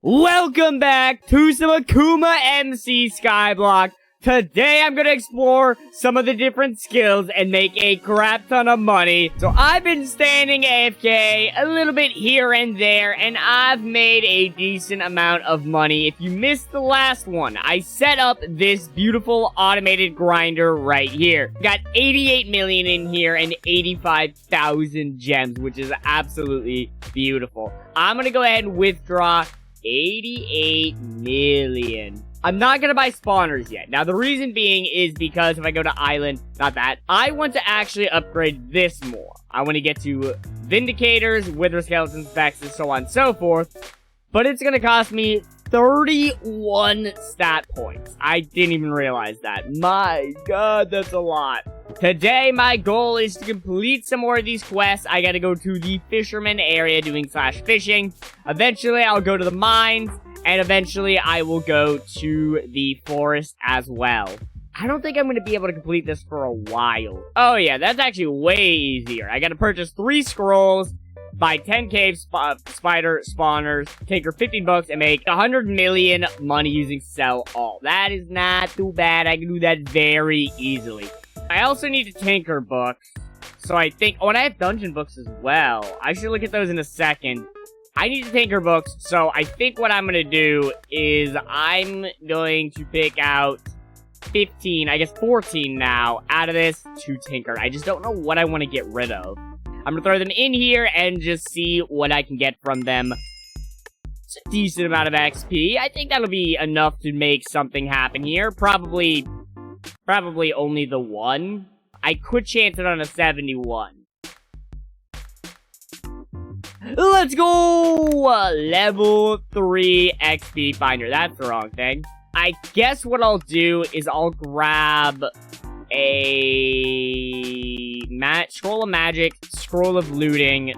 Welcome back to some AkumaMC Skyblock. Today I'm gonna explore some of the different skills and make a crap ton of money. So I've been standing AFK a little bit here and there, and I've made a decent amount of money. If you missed the last one, I set up this beautiful automated grinder right here. Got 88 million in here and 85,000 gems, which is absolutely beautiful. I'm gonna go ahead and withdraw 88 million. I'm not gonna buy spawners yet. Now, the reason being is because if I go to island, not that, I want to actually upgrade this more. I want to get to Vindicators, Wither Skeletons, Vex, and so on and so forth. But it's gonna cost me 31 stat points. I didn't even realize that. My god, that's a lot. Today, my goal is to complete some more of these quests. I gotta go to the fisherman area doing /fishing. Eventually, I'll go to the mines. And eventually, I will go to the forest as well. I don't think I'm going to be able to complete this for a while. Oh yeah, that's actually way easier. I gotta purchase 3 scrolls, buy 10 cave spider spawners, take her 15 bucks, and make 100 million money using sell all. That is not too bad. I can do that very easily. I also need to tinker books. So I think... Oh, and I have dungeon books as well. I should look at those in a second. I need to tinker books, so I think what I'm gonna do is I'm going to pick out 15, I guess 14 now, out of this to tinker. I just don't know what I want to get rid of. I'm gonna throw them in here and just see what I can get from them. It's a decent amount of XP. I think that'll be enough to make something happen here. Probably only the one. I could chance it on a 71. Let's go! Level 3 XP finder. That's the wrong thing. I guess what I'll do is I'll grab a scroll of magic, scroll of looting.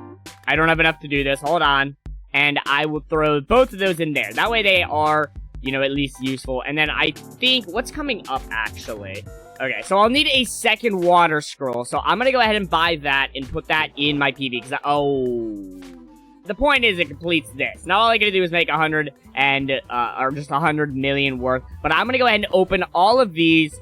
I don't have enough to do this. Hold on. And I will throw both of those in there. That way they are, you know, at least useful. And then I think... What's coming up, actually? Okay, so I'll need a second water scroll. So I'm gonna go ahead and buy that and put that in my PB. Because the point is it completes this. Now all I gotta do is make 100 and, or just 100 million worth. But I'm gonna go ahead and open all of these.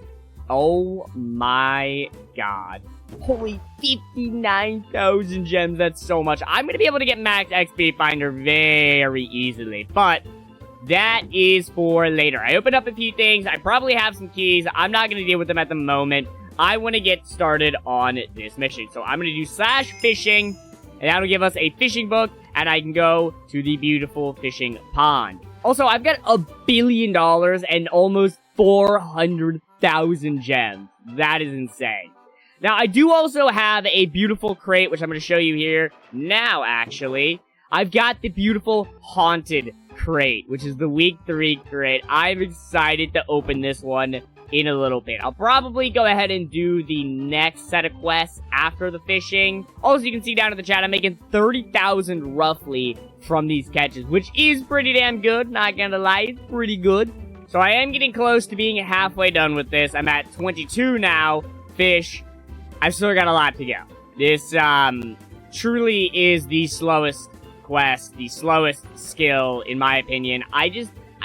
Oh my god. Holy 59,000 gems. That's so much. I'm gonna be able to get max XP finder very easily. But that is for later. I opened up a few things. I probably have some keys. I'm not going to deal with them at the moment. I want to get started on this mission. So I'm going to do /fishing. And that'll give us a fishing book. And I can go to the beautiful fishing pond. Also, I've got $1 billion and almost 400,000 gems. That is insane. Now, I do also have a beautiful crate, which I'm going to show you here now, actually. I've got the beautiful haunted crate, which is the week 3 crate. I'm excited to open this one in a little bit. I'll probably go ahead and do the next set of quests after the fishing. Also, you can see down in the chat, I'm making 30,000 roughly from these catches, which is pretty damn good. Not gonna lie, it's pretty good. So I am getting close to being halfway done with this. I'm at 22 now. Fish. I've still got a lot to go. This, truly is the slowest quest, the slowest skill, in my opinion. I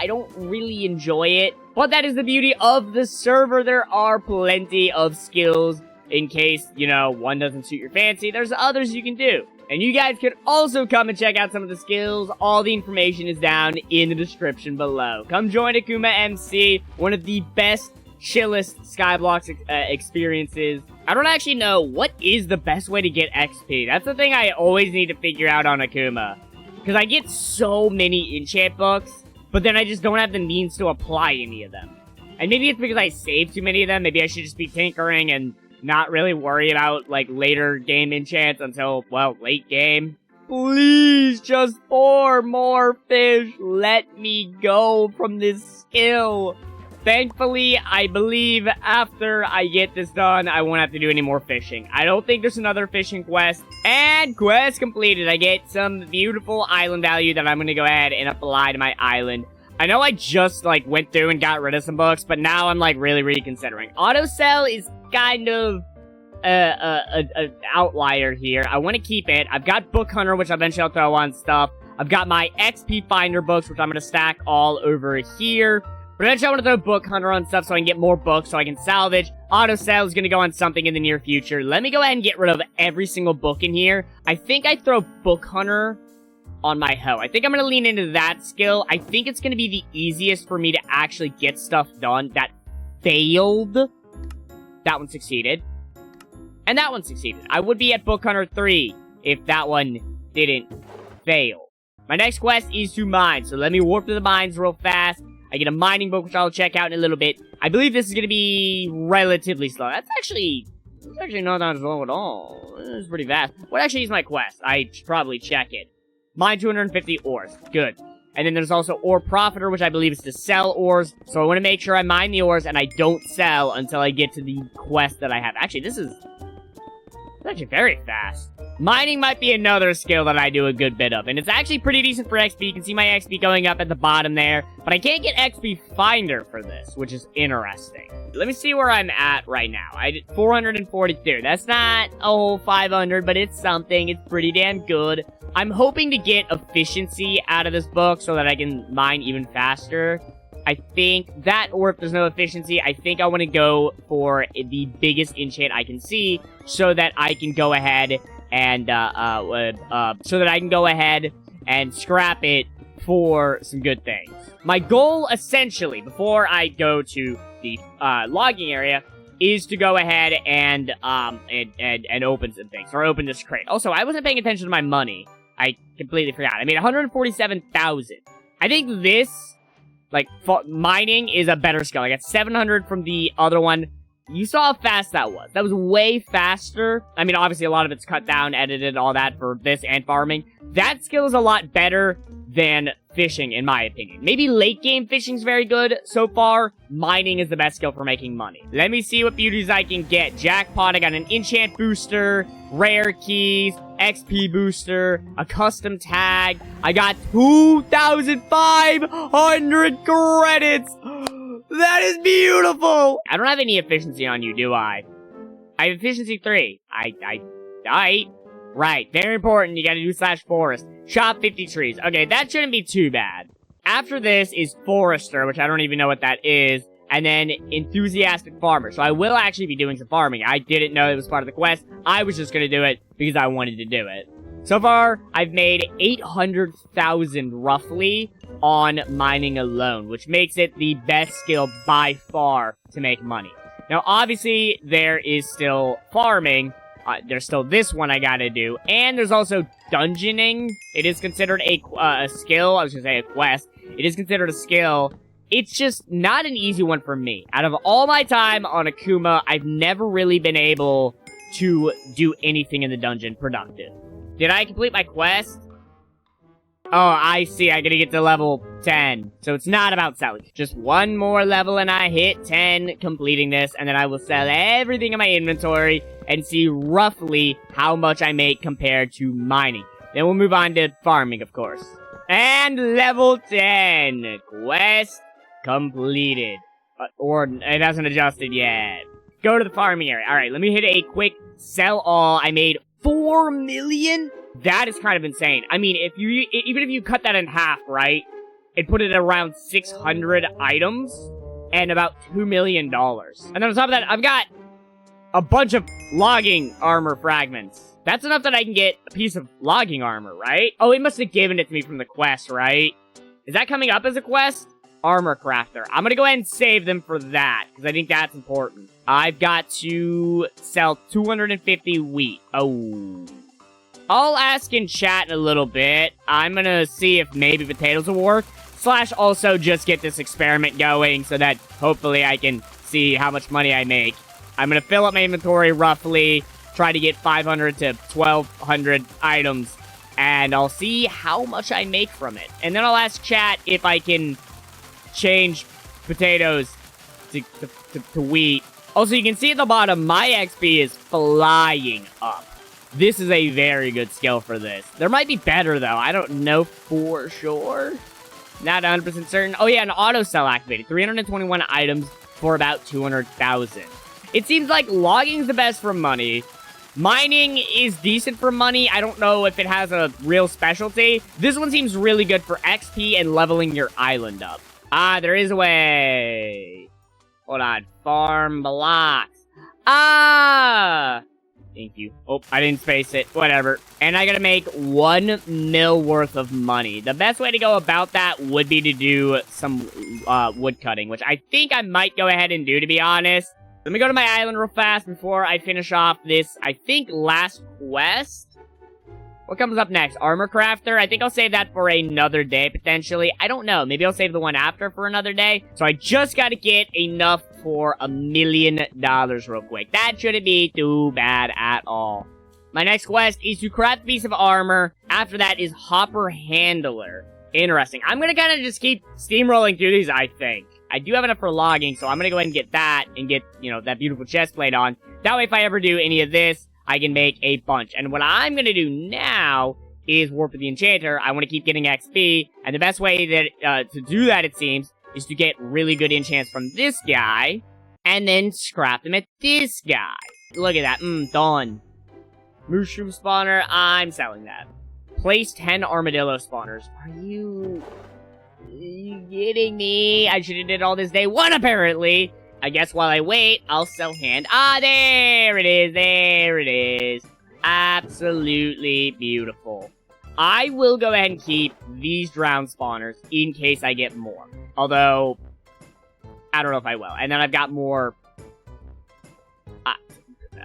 don't really enjoy it. But that is the beauty of the server. There are plenty of skills in case, you know, one doesn't suit your fancy. There's others you can do. And you guys could also come and check out some of the skills. All the information is down in the description below. Come join AkumaMC, one of the best, chillest Skyblock experiences. I don't actually know what is the best way to get XP. That's the thing I always need to figure out on Akuma. Because I get so many enchant books, but then I just don't have the means to apply any of them. And maybe it's because I saved too many of them. Maybe I should just be tinkering and not really worry about, like, later game enchants until, well, late game. Please, just 4 more fish. Let me go from this skill. Thankfully, I believe after I get this done, I won't have to do any more fishing. I don't think there's another fishing quest. And quest completed. I get some beautiful island value that I'm going to go ahead and apply to my island. I know I just, like, went through and got rid of some books, but now I'm, like, really reconsidering. Auto sell is kind of an outlier here. I want to keep it. I've got Book Hunter, which eventually I'll throw on stuff. I've got my XP finder books, which I'm going to stack all over here. But eventually I want to throw book hunter on stuff so I can get more books so I can salvage. Auto sell is going to go on something in the near future. Let me go ahead and get rid of every single book in here. I think I throw book hunter on my hoe. I think I'm going to lean into that skill. I think it's going to be the easiest for me to actually get stuff done. That failed. That one succeeded. And that one succeeded. I would be at book hunter 3 if that one didn't fail. My next quest is to mine. So let me warp to the mines real fast. I get a mining book, which I'll check out in a little bit. I believe this is going to be relatively slow. That's actually not that slow at all. It's pretty fast. What actually is my quest? I should probably check it. Mine 250 ores. Good. And then there's also ore profiter, which I believe is to sell ores. So I want to make sure I mine the ores and I don't sell until I get to the quest that I have. Actually, this is actually very fast. Mining might be another skill that I do a good bit of, and it's actually pretty decent for XP. You can see my XP going up at the bottom there, but I can't get XP finder for this, which is interesting. Let me see where I'm at right now. I did 442. That's not a whole 500, but it's something. It's pretty damn good. I'm hoping to get efficiency out of this book so that I can mine even faster. I think that, or if there's no efficiency, I think I want to go for the biggest enchant I can see so that I can go ahead and, scrap it for some good things. My goal, essentially, before I go to the, logging area, is to go ahead and open some things, or open this crate. Also, I wasn't paying attention to my money. I completely forgot. I made 147,000. I think this, like, mining is a better skill. I got 700 from the other one. You saw how fast that was. That was way faster. I mean, obviously, a lot of it's cut down, edited, all that for this and farming. That skill is a lot better than fishing, in my opinion. Maybe late game fishing's very good. So far, mining is the best skill for making money. Let me see what beauties I can get. Jackpot, I got an enchant booster, rare keys, XP booster, a custom tag. I got 2,500 credits. That is beautiful. I don't have any efficiency on you, do I? I have efficiency 3. Right, very important. You gotta do /forest. Chop 50 trees. Okay, that shouldn't be too bad. After this is forester, which I don't even know what that is. And then enthusiastic farmer. So I will actually be doing some farming. I didn't know it was part of the quest. I was just gonna do it because I wanted to do it. So far, I've made 800,000 roughly on mining alone, which makes it the best skill by far to make money. Now, obviously, there is still farming. There's still this one I gotta do. And there's also dungeoning. It is considered a skill. I was gonna say a quest. It is considered a skill. It's just not an easy one for me. Out of all my time on Akuma, I've never really been able to do anything in the dungeon productive. Did I complete my quest? Oh, I see. I gotta get to level 10. So it's not about selling. Just one more level and I hit 10 completing this. And then I will sell everything in my inventory and see roughly how much I make compared to mining. Then we'll move on to farming, of course. And level 10. Quest completed. Or it hasn't adjusted yet. Go to the farming area. Alright, let me hit a quick sell all. I made 4 million? That is kind of insane. I mean, even if you cut that in half, right? It put it around 600 items and about $2 million. And then on top of that, I've got a bunch of logging armor fragments. That's enough that I can get a piece of logging armor, right? Oh, it must have given it to me from the quest, right? Is that coming up as a quest? Armor crafter. I'm gonna go ahead and save them for that, because I think that's important. I've got to sell 250 wheat. Oh. I'll ask in chat in a little bit. I'm gonna see if maybe potatoes will work. / also just get this experiment going so that hopefully I can see how much money I make. I'm gonna fill up my inventory roughly, try to get 500 to 1,200 items, and I'll see how much I make from it. And then I'll ask chat if I can change potatoes to wheat. Also, you can see at the bottom, my XP is flying up. This is a very good skill for this. There might be better, though. I don't know for sure. Not 100% certain. Oh, yeah, an auto sell activated. 321 items for about 200,000. It seems like logging is the best for money. Mining is decent for money. I don't know if it has a real specialty. This one seems really good for XP and leveling your island up. Ah, there is a way. Hold on. Farm blocks. Ah! Thank you. Oh, I didn't space it. Whatever. And I gotta make 1 mil worth of money. The best way to go about that would be to do some wood cutting, which I think I might go ahead and do, to be honest. Let me go to my island real fast before I finish off this, I think, last quest. What comes up next? Armor crafter? I think I'll save that for another day, potentially. I don't know. Maybe I'll save the one after for another day. So I just gotta get enough for $1 million real quick. That shouldn't be too bad at all. My next quest is to craft a piece of armor. After that is hopper handler. Interesting. I'm gonna kind of just keep steamrolling through these, I think. I do have enough for logging, so I'm gonna go ahead and get that and get, you know, that beautiful chest plate on. That way, if I ever do any of this, I can make a bunch. And what I'm gonna do now is warp with the enchanter. I want to keep getting XP, and the best way that to do that, it seems, is to get really good enchants from this guy, and then scrap them at this guy. Look at that. Done. Mushroom spawner, I'm selling that. Place 10 armadillo spawners. Are you kidding me? I should have did all this day one, apparently. I guess while I wait, I'll sell hand. Ah, there it is. There it is. Absolutely beautiful. I will go ahead and keep these drown spawners in case I get more. Although, I don't know if I will. And then I've got more.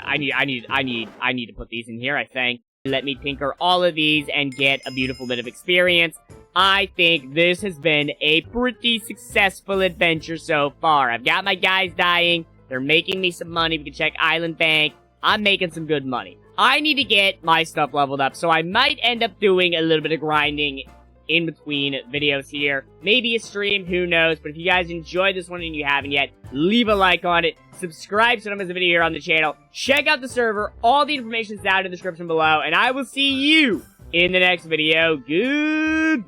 I need to put these in here, I think. Let me tinker all of these and get a beautiful bit of experience. I think this has been a pretty successful adventure so far. I've got my guys dying. They're making me some money. We can check Island Bank. I'm making some good money. I need to get my stuff leveled up, so I might end up doing a little bit of grinding in between videos here. Maybe a stream, who knows. But if you guys enjoyed this one and you haven't yet, leave a like on it. Subscribe so don't miss a video here on the channel. Check out the server. All the information is down in the description below. And I will see you in the next video. Goodbye.